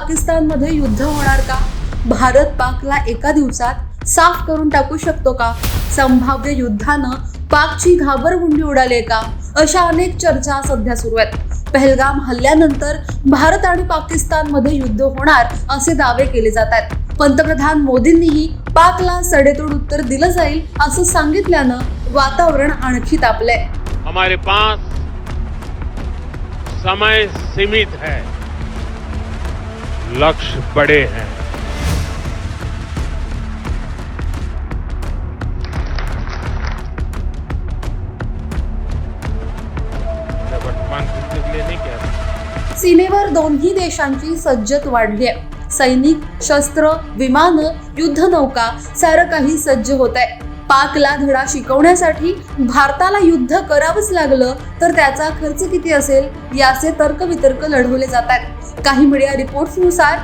पाकिस्तानमध्ये युद्ध होणार का? भारत पाकला एका दिवसात साफ करून टाकू शकतो का? संभाव्य युद्धानं पाकची घाबरगुंडी उडाली का? अशा अनेक चर्चा सध्या सुरू आहेत। पहलगाम हल्ल्यानंतर भारत आणि पाकिस्तानमध्ये युद्ध होणार असे दावे केले जात आहेत। पंतप्रधान मोदींनीही पाकला सडेतोड उत्तर दिलं जाईल असं सांगितल्यानं वातावरण आणखी तापलंय। हमारे पास समय सीमित है, लक्ष्य बड़े हैं। वर्तमान स्थिति के लिए नहीं कह रहा। सीमेवर दोन्ही देशांची सज्जत वाढली आहे। सैनिक, शस्त्र, विमानं, युद्धनौका सारं काही सज्ज होत आहे। पाकला धडा शिकवण्यासाठी भारताला युद्ध करावंच लागलं तर त्याचा खर्च किती असेल याचे तर्कवितर्क लढवले जात आहेत। काही मीडिया रिपोर्ट्सनुसार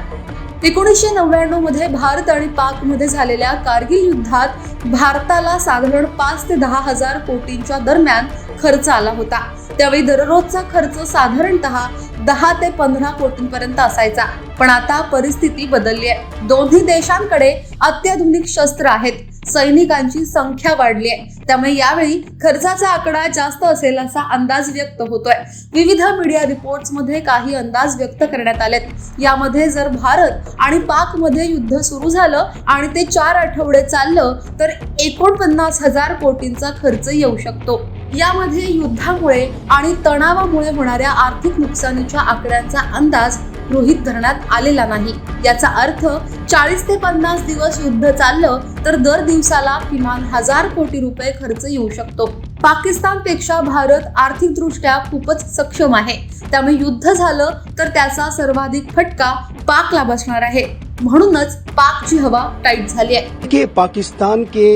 1999 मध्ये भारत आणि पाक मध्ये झालेल्या कारगिल युद्धात भारताला साधारण 5 ते 10 हजार कोटींच्या दरम्यान खर्च आला होता। त्यावेळी दररोजचा खर्च साधारणतः 10 ते 15 कोटींपर्यंत असायचा। पण आता परिस्थिती बदलली आहे। दोन्ही देशांकडे अत्याधुनिक शस्त्र आहेत, सैनिकांची संख्या वाढली आहे, त्यामुळे यावेळी खर्चाचा आकडा जास्त असेल असा अंदाज व्यक्त होतोय। विविध मीडिया रिपोर्ट्स मध्ये काही अंदाज व्यक्त करण्यात आलेत। यामध्ये जर भारत आणि पाक मध्ये युद्ध सुरू झालं आणि ते 4 आठवडे चाललं तर 49,000 कोटींचा खर्च येऊ शकतो। यामध्ये युद्धामुळे आणि तणावामुळे होणाऱ्या आर्थिक नुकसानीच्या आकड्यांचा अंदाज गृहीत धरण्यात आलेला नाही। याचा अर्थ 40 ते 50 दिवस युद्ध चाललं तर दर दिवसाला किमान 1000 कोटी रुपये खर्च येऊ शकतो। पाकिस्तानपेक्षा भारत आर्थिकदृष्ट्या खूपच सक्षम आहे, त्यामुळे युद्ध झालं तर त्याचा सर्वाधिक फटका पाकला बसणार आहे। म्हणूनच पाकची हवा टाइट झाली आहे। कि पाकिस्तान के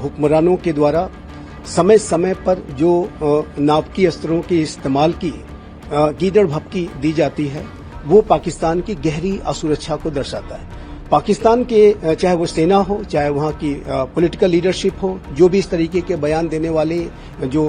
हुक्मरानों के द्वारा समय समय पर जो नावकी अस्त्रों के इस्तेमाल की गीदड़ भपकी दी जाती है वो पाकिस्तान की गहरी असुरक्षा को दर्शाता है। पाकिस्तान के चाहे वो सेना हो, चाहे वहाँ की पॉलिटिकल लीडरशिप हो, जो भी इस तरीके के बयान देने वाले जो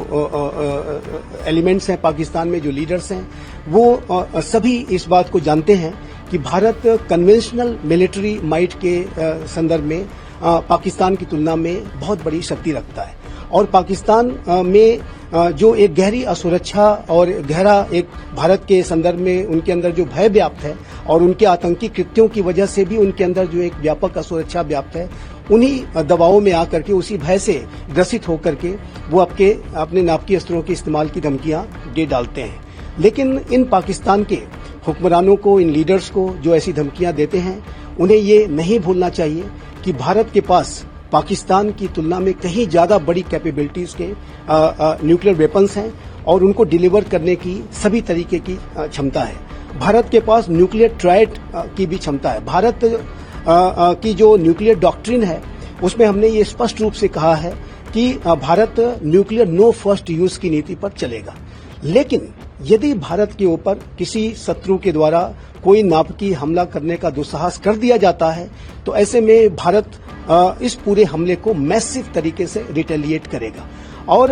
एलिमेंट्स हैं पाकिस्तान में, जो लीडर्स हैं, वो सभी इस बात को जानते हैं कि भारत कन्वेंशनल मिलिट्री माइट के संदर्भ में पाकिस्तान की तुलना में बहुत बड़ी शक्ति रखता है। और पाकिस्तान में जो एक गहरी असुरक्षा और गहरा एक भारत के संदर्भ में उनके अंदर जो भय व्याप्त है और उनके आतंकी कृत्यों की वजह से भी उनके अंदर जो एक व्यापक असुरक्षा व्याप्त है, उन्हीं दबावों में आकर के, उसी भय से ग्रसित होकर के वो अपने नावकी अस्त्रों के इस्तेमाल की धमकियां दे डालते हैं। लेकिन इन पाकिस्तान के हुक्मरानों को, इन लीडर्स को जो ऐसी धमकियां देते हैं, उन्हें ये नहीं भूलना चाहिए कि भारत के पास पाकिस्तान की तुलना में कहीं ज्यादा बड़ी कैपेबिलिटीज के न्यूक्लियर वेपन्स हैं और उनको डिलीवर करने की सभी तरीके की क्षमता है। भारत के पास न्यूक्लियर ट्रायड की भी क्षमता है। भारत की जो न्यूक्लियर डॉक्ट्रिन है उसमें हमने ये स्पष्ट रूप से कहा है कि Bharat nuclear no first use की नीति पर चलेगा। लेकिन यदि भारत के ऊपर किसी शत्रु के द्वारा कोई नापाकी हमला करने का दुस्साहस कर दिया जाता है तो ऐसे में भारत इस पूरे हमले को मैसिव तरीके से रिटेलिएट करेगा। और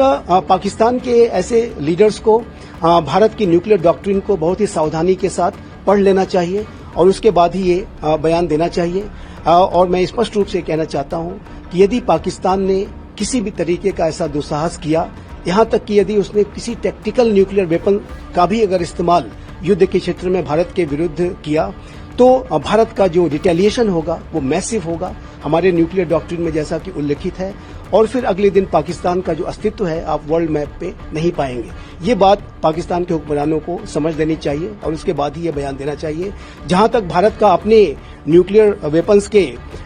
पाकिस्तान के ऐसे लीडर्स को भारत की न्यूक्लियर डॉक्ट्रिन को बहुत ही सावधानी के साथ पढ़ लेना चाहिए और उसके बाद ही ये बयान देना चाहिए। और मैं स्पष्ट रूप से कहना चाहता हूं कि यदि पाकिस्तान ने किसी भी तरीके का ऐसा दुस्साहस किया, यहां तक कि यदि उसने किसी टैक्टिकल न्यूक्लियर वेपन का भी अगर इस्तेमाल युद्ध के क्षेत्र में भारत के विरुद्ध किया, तो भारत का जो रिटेलिएशन होगा वो मैसिव होगा, हमारे न्यूक्लियर डॉक्ट्रिन में जैसा कि उल्लेखित है। और फिर अगले दिन पाकिस्तान का जो अस्तित्व है आप वर्ल्ड मैप पे नहीं पाएंगे। ये बात पाकिस्तान के हुक्मरानों को समझ लेनी चाहिए और उसके बाद ही ये बयान देना चाहिए। जहां तक भारत का अपने न्यूक्लियर वेपन्स के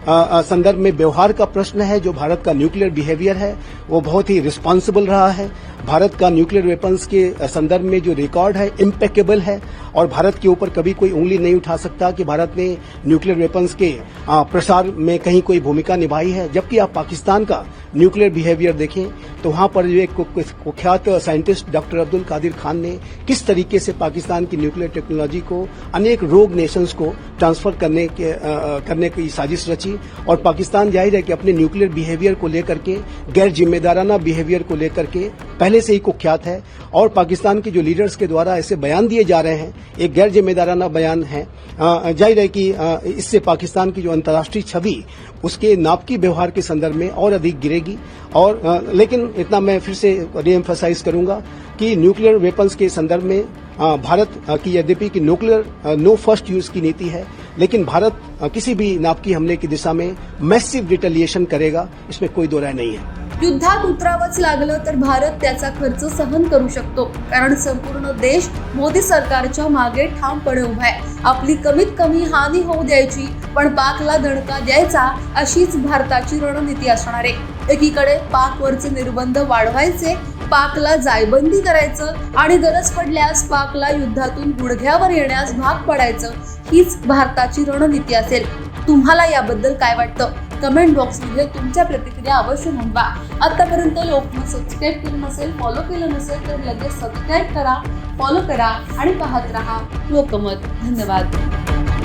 संदर्भ में व्यवहार का प्रश्न है, जो भारत का न्यूक्लियर बिहेवियर है वो बहुत ही रिस्पॉन्सिबल रहा है। भारत का न्यूक्लियर वेपन्स के संदर्भ में जो रिकॉर्ड है इम्पेकेबल है और भारत के ऊपर कभी कोई उंगली नहीं उठा सकता कि भारत ने न्यूक्लियर वेपन्स के प्रसार में कहीं कोई भूमिका निभाई है। जबकि आप पाकिस्तान का न्यूक्लियर बिहेवियर देखें तो वहां पर जो एक कुख्यात साइंटिस्ट डॉक्टर अब्दुल कादिर खान ने किस तरीके से पाकिस्तान की न्यूक्लियर टेक्नोलॉजी को अनेक रोग नेशंस को ट्रांसफर करने की साजिश रची। और पाकिस्तान जाहिर है कि अपने न्यूक्लियर बिहेवियर को लेकर के, गैर जिम्मेदाराना बिहेवियर को लेकर के पहले पहले से ही कुख्यात है और पाकिस्तान के जो लीडर्स के द्वारा ऐसे बयान दिए जा रहे हैं, एक गैर जिम्मेदाराना बयान है। जाहिर है कि इससे पाकिस्तान की जो अंतर्राष्ट्रीय छवि उसके नापकी व्यवहार के संदर्भ में और अधिक गिरेगी। और लेकिन इतना मैं फिर से रीएम्फसाइज करूंगा कि न्यूक्लियर वेपन्स के संदर्भ में भारत की यद्यपि कि न्यूक्लियर नो फर्स्ट यूज की नीति है, लेकिन भारत किसी भी नापकी हमले की दिशा में मैसिव रिटेलिएशन करेगा, इसमें कोई दो राय नहीं है। युद्धात उतरावंच लागलं तर भारत त्याचा खर्च सहन करू शकतो, कारण संपूर्ण देश मोदी सरकारच्या मागे ठामपणे उभा आहे। आपली कमीत कमी हानी होऊ द्यायची, पण पाकला दणका द्यायचा, अशीच भारताची रणनीती असणार आहे। एकीकडे पाकवरचे निर्बंध वाढवायचे, पाकला जायबंदी करायचं आणि गरज पडल्यास पाकला युद्धातून गुडघ्यावर येण्यास भाग पडायचं, हीच भारताची रणनीती असेल। तुम्हाला याबद्दल काय वाटतं? कमेंट बॉक्समध्ये तुमच्या प्रतिक्रिया अवश्य नोंदवा। आतापर्यंत लोकमत सबस्क्राईब केलं नसेल, फॉलो केलं नसेल तर लगेच सबस्क्राईब करा, फॉलो करा आणि पाहत रहा लोकमत। धन्यवाद।